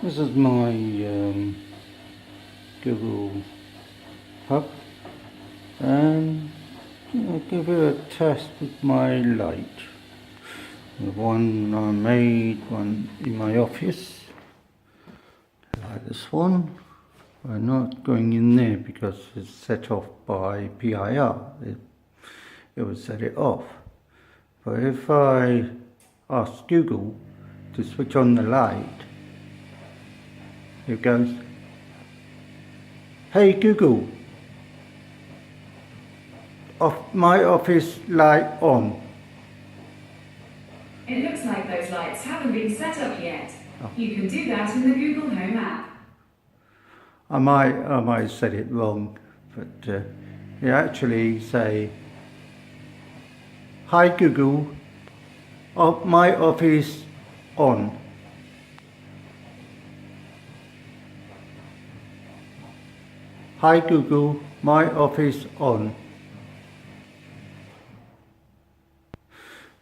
This is my Google Hub, and I'll give it a test with my light. The one I made, one in my office, like this one. I'm not going in there because it's set off by PIR. It will set it off. But if I ask Google to switch on the light, it goes, "Hey Google, my office light on." It looks like those lights haven't been set up yet. You can do that in the Google Home app. I might said it wrong, but you actually say, "Hi Google, my office on." "Hi Google, my office on."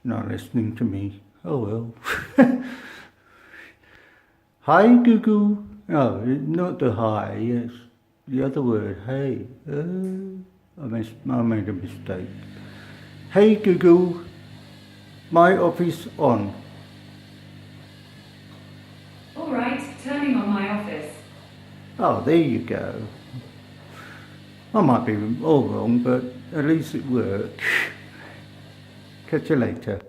Not listening to me. Oh well. Hi Google. No, not the hi. Yes, the other word. Hey. I made a mistake. "Hey Google, my office on." All right, turning on my office. Oh, there you go. I might be all wrong, but at least it worked. Catch you later.